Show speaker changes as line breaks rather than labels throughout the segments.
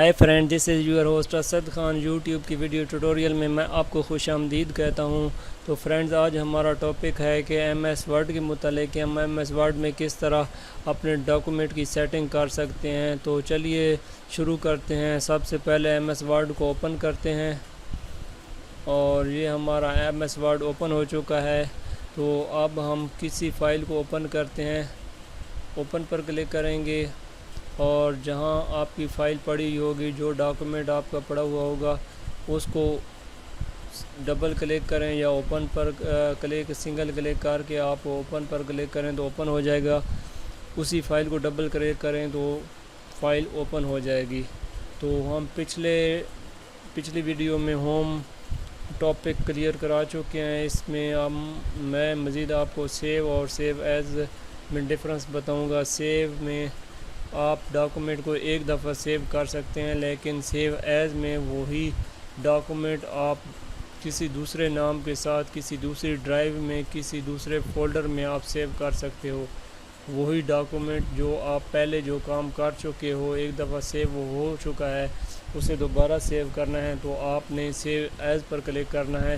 Hi friend, this is your host Asad Khan. YouTube کی video tutorial میں آپ کو خوش آمدید کہتا ہوں۔ تو فرینڈز، آج ہمارا ٹاپک ہے کہ ایم ایس ورڈ کے متعلق، ہم ایم ایس ورڈ میں کس طرح اپنے ڈاکومنٹ کی سیٹنگ کر سکتے ہیں۔ تو چلیے شروع کرتے ہیں۔ سب سے پہلے ایم ایس ورڈ کو اوپن کرتے ہیں، اور یہ ہمارا ایم ایس ورڈ اوپن ہو چکا ہے۔ تو اب ہم کسی فائل کو اوپن کرتے ہیں، اوپن پر کلک کریں گے، اور جہاں آپ کی فائل پڑی ہوگی، جو ڈاکومنٹ آپ کا پڑا ہوا ہوگا، اس کو ڈبل کلک کریں، یا اوپن پر سنگل کلک کر کے آپ اوپن پر کلک کریں تو اوپن ہو جائے گا۔ اسی فائل کو ڈبل کلک کریں تو فائل اوپن ہو جائے گی۔ تو ہم پچھلی ویڈیو میں ہوم ٹاپک کلیئر کرا چکے ہیں۔ اس میں میں مزید آپ کو سیو اور سیو ایز میں ڈفرنس بتاؤں گا۔ سیو میں آپ ڈاکومنٹ کو ایک دفعہ سیو کر سکتے ہیں، لیکن سیو ایز میں وہی ڈاکومنٹ آپ کسی دوسرے نام کے ساتھ کسی دوسری ڈرائیو میں، کسی دوسرے فولڈر میں آپ سیو کر سکتے ہو۔ وہی ڈاکومنٹ جو آپ پہلے جو کام کر چکے ہو، ایک دفعہ سیو ہو چکا ہے، اسے دوبارہ سیو کرنا ہے تو آپ نے سیو ایز پر کلک کرنا ہے۔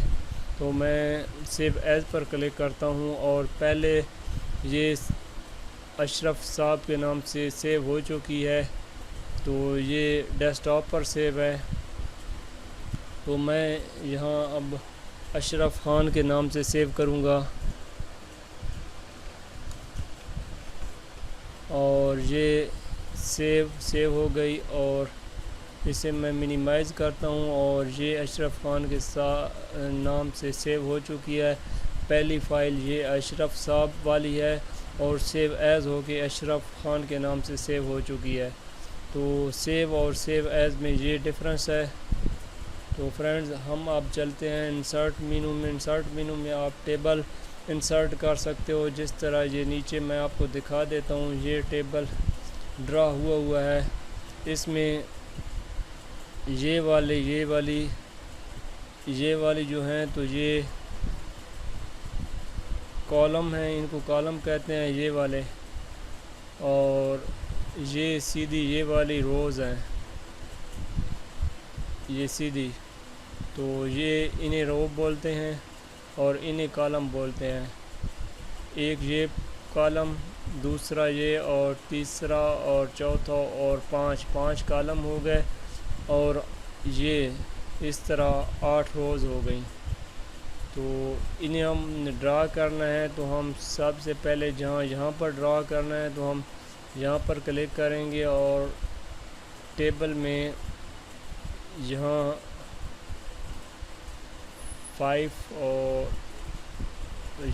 تو میں سیو ایز پر کلک کرتا ہوں، اور پہلے یہ اشرف صاحب کے نام سے سیو ہو چکی ہے، تو یہ ڈیسک ٹاپ پر سیو ہے۔ تو میں یہاں اب اشرف خان کے نام سے سیو کروں گا، اور یہ سیو ہو گئی، اور اسے میں منیمائز کرتا ہوں، اور یہ اشرف خان کے نام سے سیو ہو چکی ہے۔ پہلی فائل یہ اشرف صاحب والی ہے، اور سیو ایز ہو کے اشرف خان کے نام سے سیو ہو چکی ہے۔ تو سیو اور سیو ایز میں یہ ڈفرنس ہے۔ تو فرینڈز، ہم اب چلتے ہیں انسرٹ مینو میں۔ انسرٹ مینو میں آپ ٹیبل انسرٹ کر سکتے ہو، جس طرح یہ نیچے میں آپ کو دکھا دیتا ہوں۔ یہ ٹیبل ڈرا ہوا ہے، اس میں یہ والی جو ہیں، تو یہ کالم ہیں، ان کو کالم کہتے ہیں یہ والے، اور یہ سیدھی یہ والی روز ہیں، یہ سیدھی، تو یہ انہیں رو بولتے ہیں اور انہیں کالم بولتے ہیں۔ ایک یہ کالم، دوسرا یہ، اور تیسرا اور چوتھا اور پانچ کالم ہو گئے، اور یہ اس طرح 8 روز ہو گئیں۔ تو انہیں ہم ڈرا کرنا ہے، تو ہم سب سے پہلے یہاں پر ڈرا کرنا ہے، تو ہم یہاں پر کلک کریں گے، اور ٹیبل میں یہاں 5 اور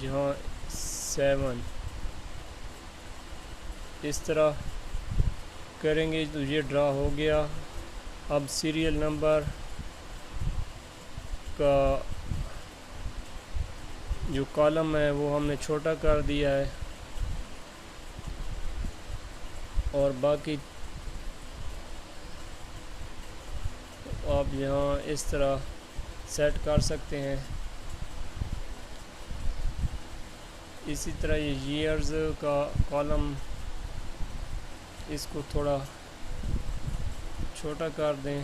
یہاں 7 اس طرح کریں گے تو یہ ڈرا ہو گیا۔ اب سیریل نمبر کا جو کالم ہے وہ ہم نے چھوٹا کر دیا ہے، اور باقی آپ یہاں اس طرح سیٹ کر سکتے ہیں۔ اسی طرح یہ ایئرز کا کالم، اس کو تھوڑا چھوٹا کر دیں،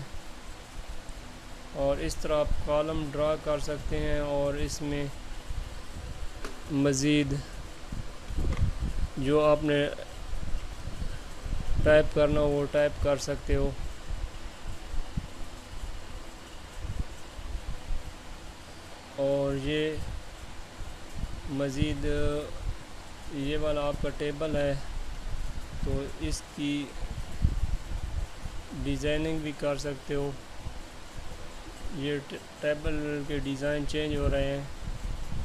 اور اس طرح آپ کالم ڈرا کر سکتے ہیں، اور اس میں مزید جو آپ نے ٹائپ کرنا وہ ٹائپ کر سکتے ہو۔ اور یہ مزید یہ والا آپ کا ٹیبل ہے، تو اس کی ڈیزائننگ بھی کر سکتے ہو۔ یہ ٹیبل کے ڈیزائن چینج ہو رہے ہیں،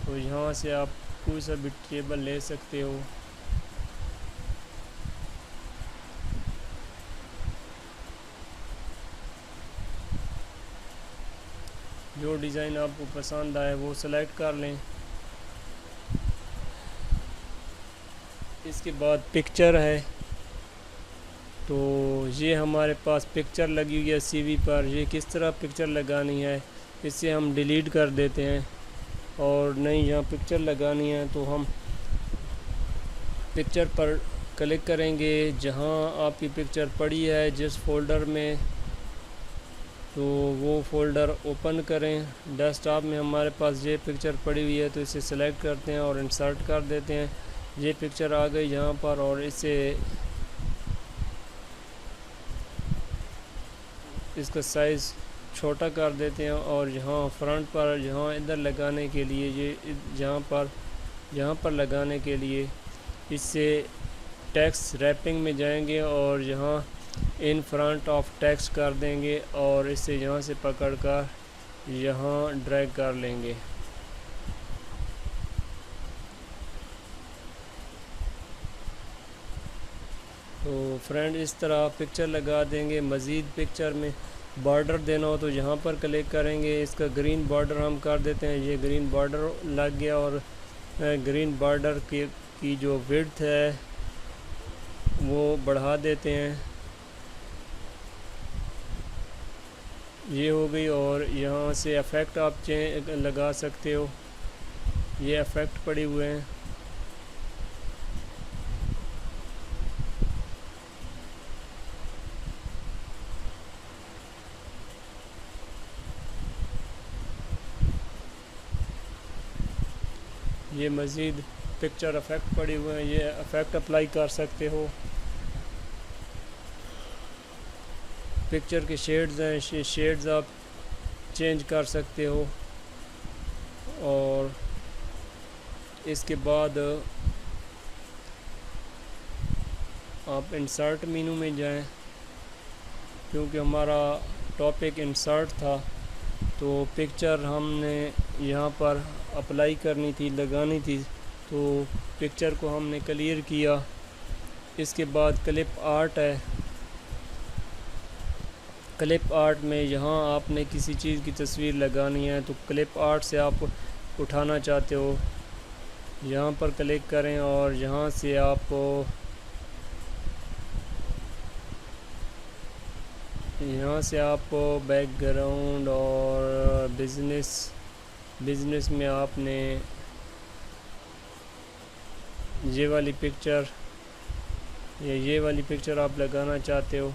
تو یہاں سے آپ کوئی سا بھی ٹیبل لے سکتے ہو۔ جو ڈیزائن آپ کو پسند آئے وہ سلیکٹ کر لیں۔ اس کے بعد پکچر ہے، تو یہ ہمارے پاس پکچر لگی ہوئی ہے سی وی پر۔ یہ کس طرح پکچر لگانی ہے، اسے ہم ڈیلیٹ کر دیتے ہیں، اور نہیں یہاں پکچر لگانی ہے تو ہم پکچر پر کلک کریں گے۔ جہاں آپ کی پکچر پڑی ہے، جس فولڈر میں تو وہ فولڈر اوپن کریں. ڈیسک ٹاپ میں ہمارے پاس یہ پکچر پڑی ہوئی ہے تو اسے سلیکٹ کرتے ہیں اور انسرٹ کر دیتے ہیں. یہ پکچر آ گئی یہاں پر اور اسے اس کا سائز چھوٹا کر دیتے ہیں اور یہاں فرنٹ پر یہاں ادھر لگانے کے لیے یہاں پر لگانے کے لیے اس سے ٹیکسٹ ریپنگ میں جائیں گے اور یہاں ان فرنٹ آف ٹیکسٹ کر دیں گے اور اسے یہاں سے پکڑ کر یہاں ڈریگ کر لیں گے. تو فرینڈ اس طرح پکچر لگا دیں گے. مزید پکچر میں بارڈر دینا ہو تو یہاں پر کلک کریں گے. اس کا گرین بارڈر ہم کر دیتے ہیں. یہ گرین بارڈر لگ گیا اور گرین بارڈر کی جو وڈتھ ہے وہ بڑھا دیتے ہیں. یہ ہو گئی اور یہاں سے افیکٹ آپ لگا سکتے ہو. یہ افیکٹ پڑے ہوئے ہیں. یہ مزید پکچر افیکٹ پڑے ہوئے ہیں. یہ افیکٹ اپلائی کر سکتے ہو. پکچر کے شیڈز ہیں, شیڈز آپ چینج کر سکتے ہو. اور اس کے بعد آپ انسرٹ مینو میں جائیں. کیونکہ ہمارا ٹاپک انسرٹ تھا تو پکچر ہم نے یہاں پر اپلائی کرنی تھی, لگانی تھی, تو پکچر کو ہم نے کلیئر کیا. اس کے بعد کلپ آرٹ ہے. کلپ آرٹ میں یہاں آپ نے کسی چیز کی تصویر لگانی ہے تو کلپ آرٹ سے آپ اٹھانا چاہتے ہو یہاں پر کلک کریں اور یہاں سے آپ بیک گراؤنڈ اور بزنس میں آپ نے یہ والی پکچر آپ لگانا چاہتے ہو.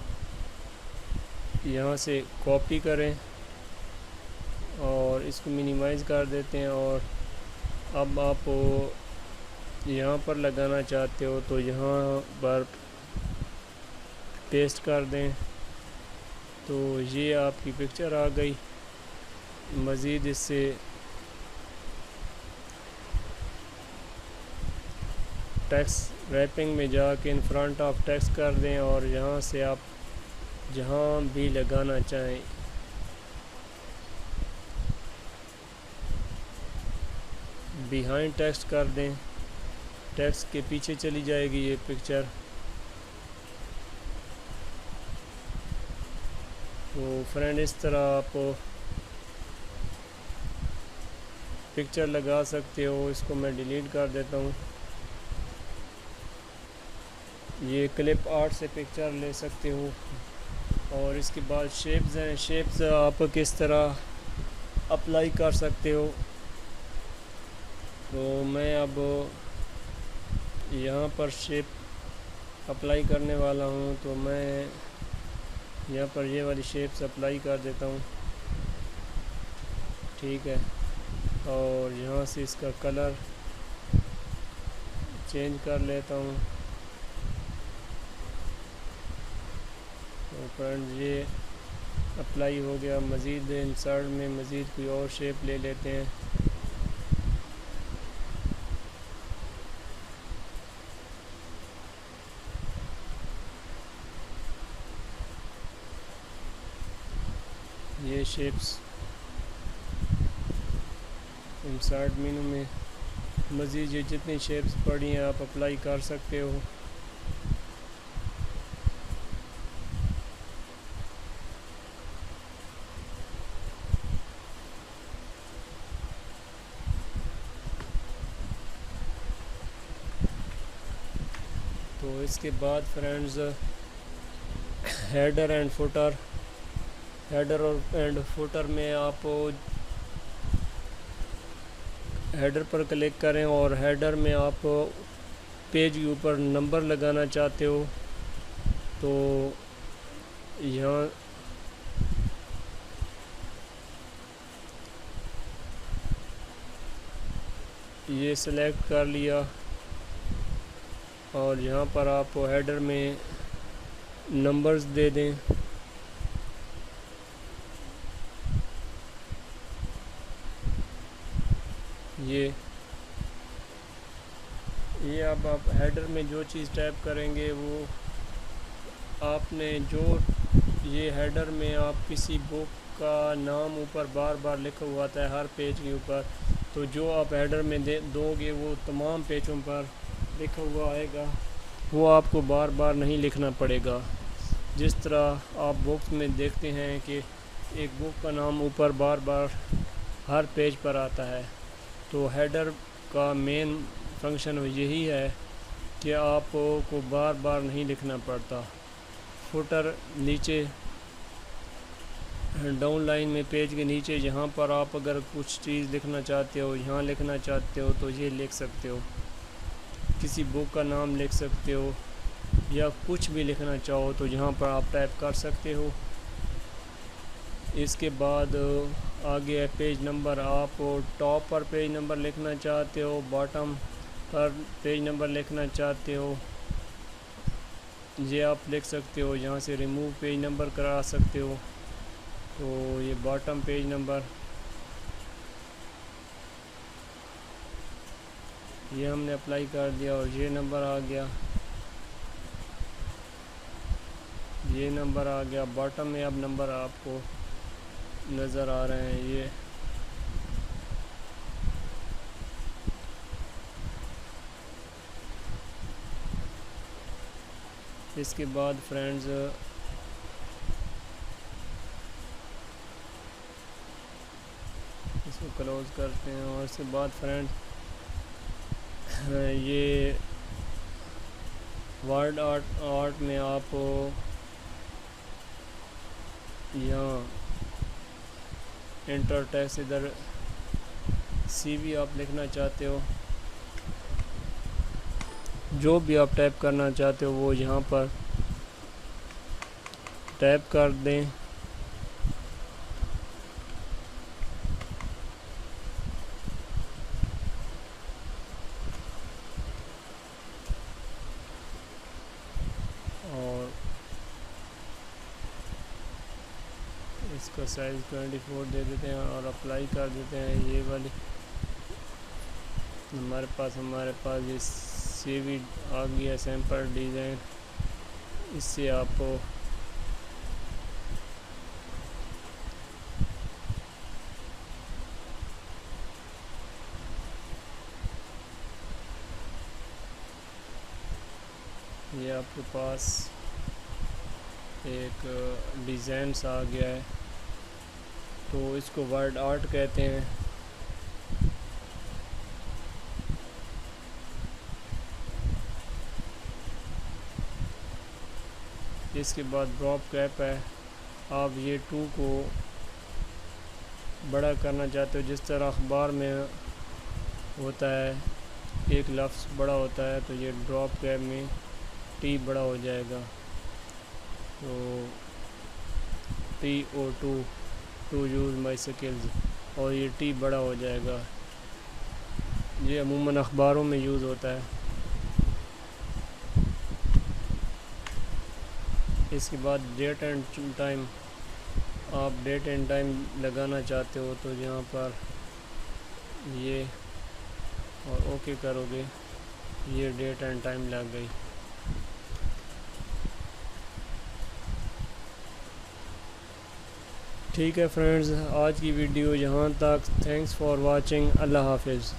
یہاں سے کاپی کریں اور اس کو منیمائز کر دیتے ہیں اور اب آپ یہاں پر لگانا چاہتے ہو تو یہاں پر پیسٹ کر دیں. تو یہ آپ کی پکچر آ گئی. مزید اس سے ٹیکسٹ ریپنگ میں جا کے ان فرنٹ آف ٹیکسٹ کر دیں اور یہاں سے آپ جہاں بھی لگانا چاہیں بیہائنڈ ٹیکسٹ کر دیں. ٹیکسٹ کے پیچھے چلی جائے گی یہ پکچر. تو فرینڈ اس طرح آپ پکچر لگا سکتے ہو. اس کو میں ڈیلیٹ کر دیتا ہوں. یہ کلپ آرٹ سے پکچر لے سکتے ہو. اور اس کے بعد شیپز ہیں. شیپز آپ کس طرح اپلائی کر سکتے ہو. تو میں اب یہاں پر شیپ اپلائی کرنے والا ہوں. تو میں یہاں پر یہ والی شیپس اپلائی کر دیتا ہوں. ٹھیک ہے. اور یہاں سے اس کا کلر چینج کر لیتا ہوں. تو فرینڈ یہ اپلائی ہو گیا. مزید انسرٹ میں مزید کوئی اور شیپ لے لیتے ہیں. یہ شیپس انسرٹ مینو میں مزید یہ جتنی شیپس پڑی ہیں آپ اپلائی کر سکتے ہو. تو اس کے بعد فرینڈز ہیڈر اینڈ فوٹر میں آپ ہیڈر پر کلک کریں اور ہیڈر میں آپ پیج کے اوپر نمبر لگانا چاہتے ہو تو یہاں یہ سلیکٹ کر لیا اور یہاں پر آپ ہیڈر میں نمبرز دے دیں. یہ اب آپ ہیڈر میں جو چیز ٹائپ کریں گے وہ آپ نے جو یہ ہیڈر میں آپ کسی بک کا نام اوپر بار بار لکھا ہوا آتا ہے ہر پیج کے اوپر، تو جو آپ ہیڈر میں دو گے وہ تمام پیجوں پر لکھا ہوا آئے گا، وہ آپ کو بار بار نہیں لکھنا پڑے گا. جس طرح آپ بکس میں دیکھتے ہیں کہ ایک بک کا نام اوپر بار بار ہر پیج پر آتا ہے، تو ہیڈر کا مین فنکشن یہی ہے کہ آپ کو بار بار نہیں لکھنا پڑتا. فوٹر نیچے ڈاؤن لائن میں پیج کے نیچے یہاں پر آپ اگر کچھ چیز لکھنا چاہتے ہو، یہاں لکھنا چاہتے ہو تو یہ لکھ سکتے ہو، کسی بک کا نام لکھ سکتے ہو یا کچھ بھی لکھنا چاہو تو یہاں پر آپ ٹائپ کر سکتے ہو. اس کے بعد آگے ہے پیج نمبر. آپ ٹاپ پر پیج نمبر لکھنا چاہتے ہو، باٹم پر پیج نمبر لکھنا چاہتے ہو، یہ آپ لکھ سکتے ہو. یہاں سے ریموو پیج نمبر کرا سکتے ہو. تو یہ باٹم پیج نمبر یہ ہم نے اپلائی کر دیا اور یہ نمبر آ گیا، یہ نمبر آ گیا. باٹم میں اب نمبر آپ کو نظر آ رہے ہیں. یہ اس کے بعد فرینڈز اس کو کلوز کرتے ہیں اور اس کے بعد فرینڈز یہ ورڈ آرٹ میں آپ یہاں انٹر ٹیکسٹ ادھر سی وی آپ لکھنا چاہتے ہو، جو بھی آپ ٹائپ کرنا چاہتے ہو وہ یہاں پر ٹائپ کر دیں. اور اس کا سائز 24 دے دیتے ہیں اور اپلائی کر دیتے ہیں. یہ والی ہمارے پاس یہ سی وی آ گیا سیمپل ڈیزائن. اس سے آپ یہ آپ کے پاس ایک ڈیزائنس آ گیا ہے، تو اس کو ورڈ آرٹ کہتے ہیں. اس کے بعد ڈراپ کیپ ہے. آپ یہ 2 کو بڑا کرنا چاہتے ہو، جس طرح اخبار میں ہوتا ہے ایک لفظ بڑا ہوتا ہے، تو یہ ڈراپ کیپ میں ٹی بڑا ہو جائے گا. تو TO2 to use my skills, اور یہ ٹی بڑا ہو جائے گا. یہ عموماً اخباروں میں یوز ہوتا ہے. اس کے بعد ڈیٹ اینڈ ٹائم. آپ ڈیٹ اینڈ ٹائم لگانا چاہتے ہو تو یہاں پر یہ اور اوکے کرو گے، یہ ڈیٹ اینڈ ٹائم لگ گئی. ٹھیک ہے فرینڈز، آج کی ویڈیو یہاں تک. Thanks for watching. اللہ حافظ.